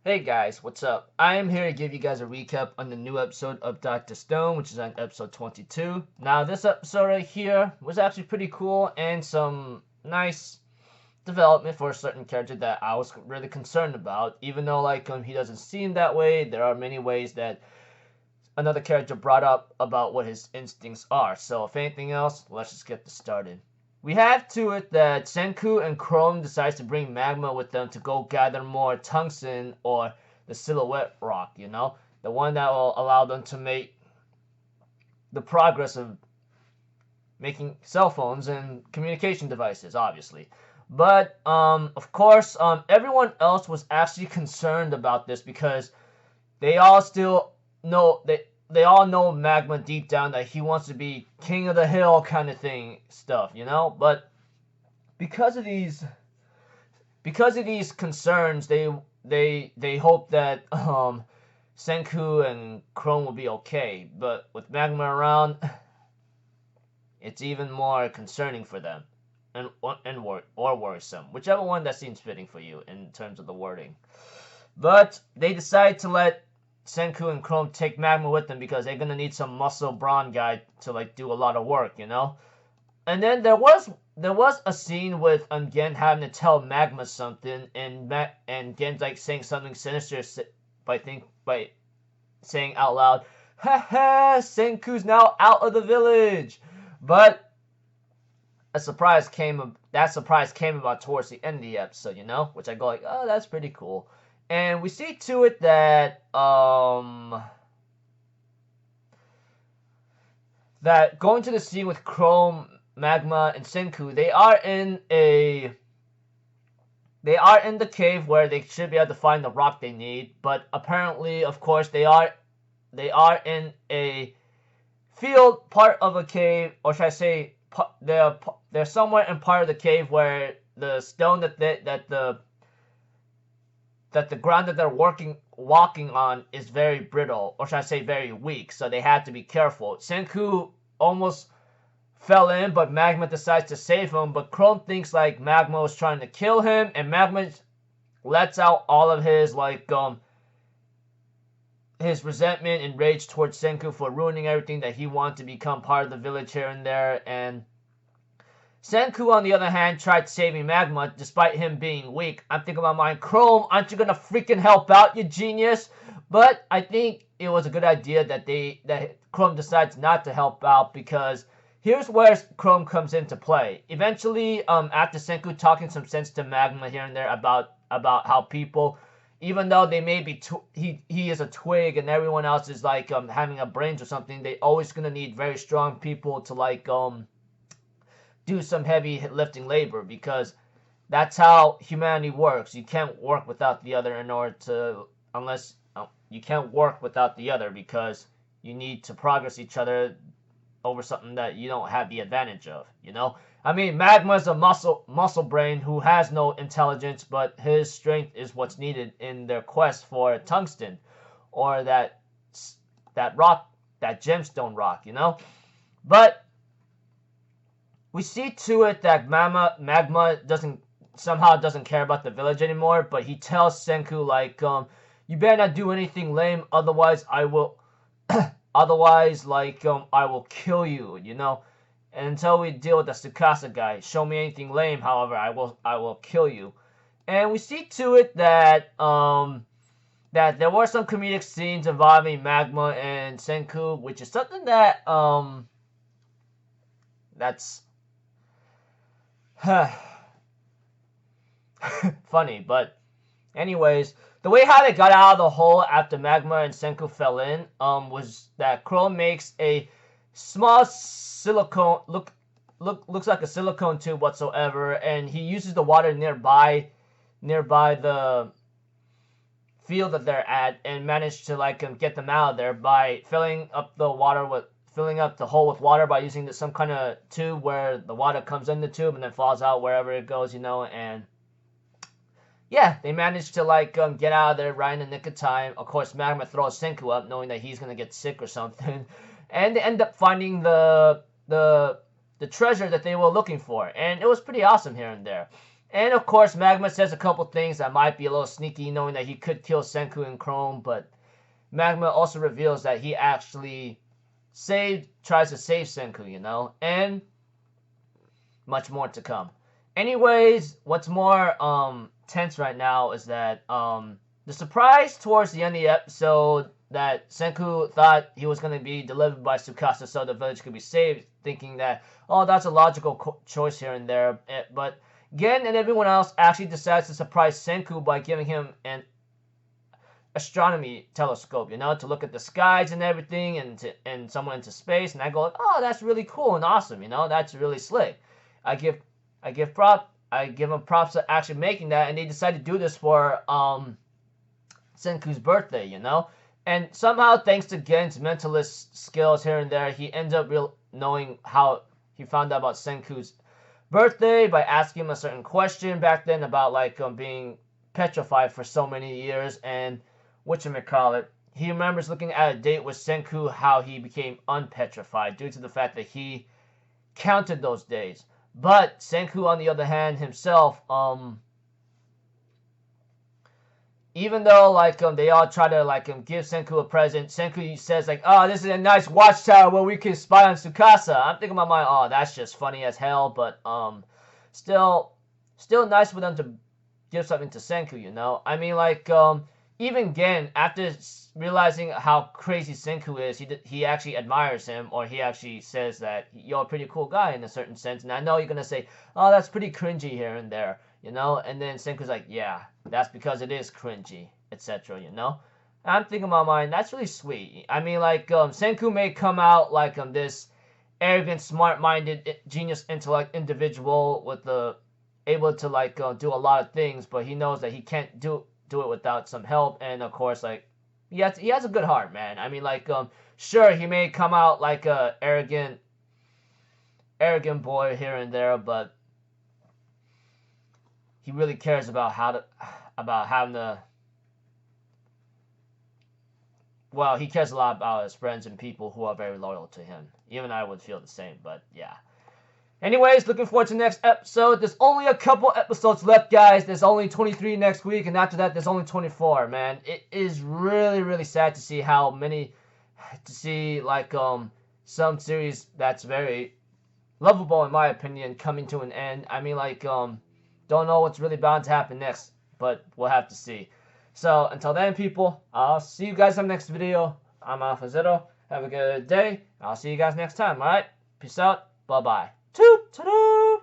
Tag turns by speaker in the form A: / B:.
A: Hey guys, what's up? I am here to give you guys a recap on the new episode of Dr. Stone, which is on episode 22. Now, this episode right here was actually pretty cool and some nice development for a certain character that I was really concerned about. Even though, he doesn't seem that way, there are many ways that another character brought up about what his instincts are. So, if anything else, let's just get this started. We have to it that Senku and Chrome decides to bring Magma with them to go gather more tungsten or the silhouette rock, the one that will allow them to make the progress of making cell phones and communication devices, obviously. But of course, everyone else was actually concerned about this because they all still know they all know Magma deep down that he wants to be king of the hill kind of thing stuff. But because of these concerns, they hope that Senku and Chrome will be okay. But with Magma around, it's even more concerning for them, or worrisome, whichever one that seems fitting for you in terms of the wording. But they decide to let Senku and Chrome take Magma with them because they're gonna need some muscle brawn guy to do a lot of work. And then there was a scene with Gen having to tell Magma something, and Gen's saying something sinister by saying out loud, "Ha ha! Senku's now out of the village." But that surprise came about towards the end of the episode, which I go oh, that's pretty cool. And we see to it that that going to the scene with Chrome, Magma, and Senku, they are in the cave where they should be able to find the rock they need, but apparently, of course, they are in a field part of a cave, or should I say, they're somewhere in part of the cave where the stone that the ground that they're walking on is very brittle, or should I say very weak, so they had to be careful. Senku almost fell in, but Magma decides to save him, but Chrome thinks Magma was trying to kill him, and Magma lets out all of his resentment and rage towards Senku for ruining everything that he wanted to become part of the village here and there. And Senku, on the other hand, tried saving Magma despite him being weak. I'm thinking about mine, Chrome, aren't you gonna freaking help out, you genius? But I think it was a good idea that Chrome decides not to help out, because here's where Chrome comes into play. Eventually, after Senku talking some sense to Magma here and there about how people, even though they may be he is a twig and everyone else is having a brains or something, they always gonna need very strong people to do some heavy lifting labor, because that's how humanity works. You can't work without the other you can't work without the other, because you need to progress each other over something that you don't have the advantage of. I mean, Magma's a muscle brain who has no intelligence, but his strength is what's needed in their quest for tungsten, or that rock, that gemstone rock. But we see to it that Magma doesn't care about the village anymore, but he tells Senku you better not do anything lame, otherwise I will I will kill you. And until we deal with the Tsukasa guy, show me anything lame, however, I will kill you. And we see to it that that there were some comedic scenes involving Magma and Senku, which is something that that's funny. But anyways, the way how they got out of the hole after Magma and Senku fell in was that Chrome makes a small silicone looks like a silicone tube whatsoever, and he uses the water nearby the field that they're at, and managed to get them out of there by filling up the hole with water by using some kind of tube where the water comes in the tube and then falls out wherever it goes, and yeah, they managed to get out of there right in the nick of time. Of course, Magma throws Senku up, knowing that he's gonna get sick or something, and they end up finding the treasure that they were looking for, and it was pretty awesome here and there. And of course, Magma says a couple things that might be a little sneaky, knowing that he could kill Senku and Chrome, but Magma also reveals that he actually tries to save Senku, you know, and much more to come. Anyways, what's more tense right now is that the surprise towards the end of the episode that Senku thought he was going to be delivered by Tsukasa so the village could be saved, thinking that, oh, that's a logical choice here and there. But Gen and everyone else actually decides to surprise Senku by giving him an astronomy telescope, you know, to look at the skies and everything and someone into space. And I go, oh, that's really cool and awesome, you know, that's really slick. I give them props for actually making that, and they decide to do this for Senku's birthday, you know. And somehow, thanks to Gen's mentalist skills here and there, he ends up knowing how he found out about Senku's birthday by asking him a certain question back then about like being petrified for so many years, and whatchamacallit, he remembers looking at a date with Senku how he became unpetrified due to the fact that he counted those days. But Senku, on the other hand, himself, even though like they all try to like give Senku a present, Senku says like, oh, this is a nice watchtower where we can spy on Tsukasa. I'm thinking about my, oh, that's just funny as hell, but still nice for them to give something to Senku, you know. I mean, like even Gen, after realizing how crazy Senku is, he actually admires him, or he actually says that you're a pretty cool guy in a certain sense. And I know you're gonna say, oh, that's pretty cringy here and there, you know. And then Senku's like, yeah, that's because it is cringy, etc. You know. And I'm thinking in my mind, that's really sweet. I mean, like Senku may come out like this arrogant, smart-minded, genius intellect individual with able to like do a lot of things, but he knows that he can't do it without some help. And of course, like he has a good heart, man. I mean, like sure, he may come out like a arrogant boy here and there, but he really cares about having to. Well, he cares a lot about his friends and people who are very loyal to him. Even I would feel the same, but yeah. Anyways, looking forward to the next episode. There's only a couple episodes left, guys. There's only 23 next week, and after that, there's only 24, man. It is really, really sad to see like some series that's very lovable, in my opinion, coming to an end. I mean, like, don't know what's really bound to happen next, but we'll have to see. So, until then, people, I'll see you guys in the next video. I'm Alpha Zero. Have a good day. I'll see you guys next time, alright? Peace out. Bye-bye. Toot toot.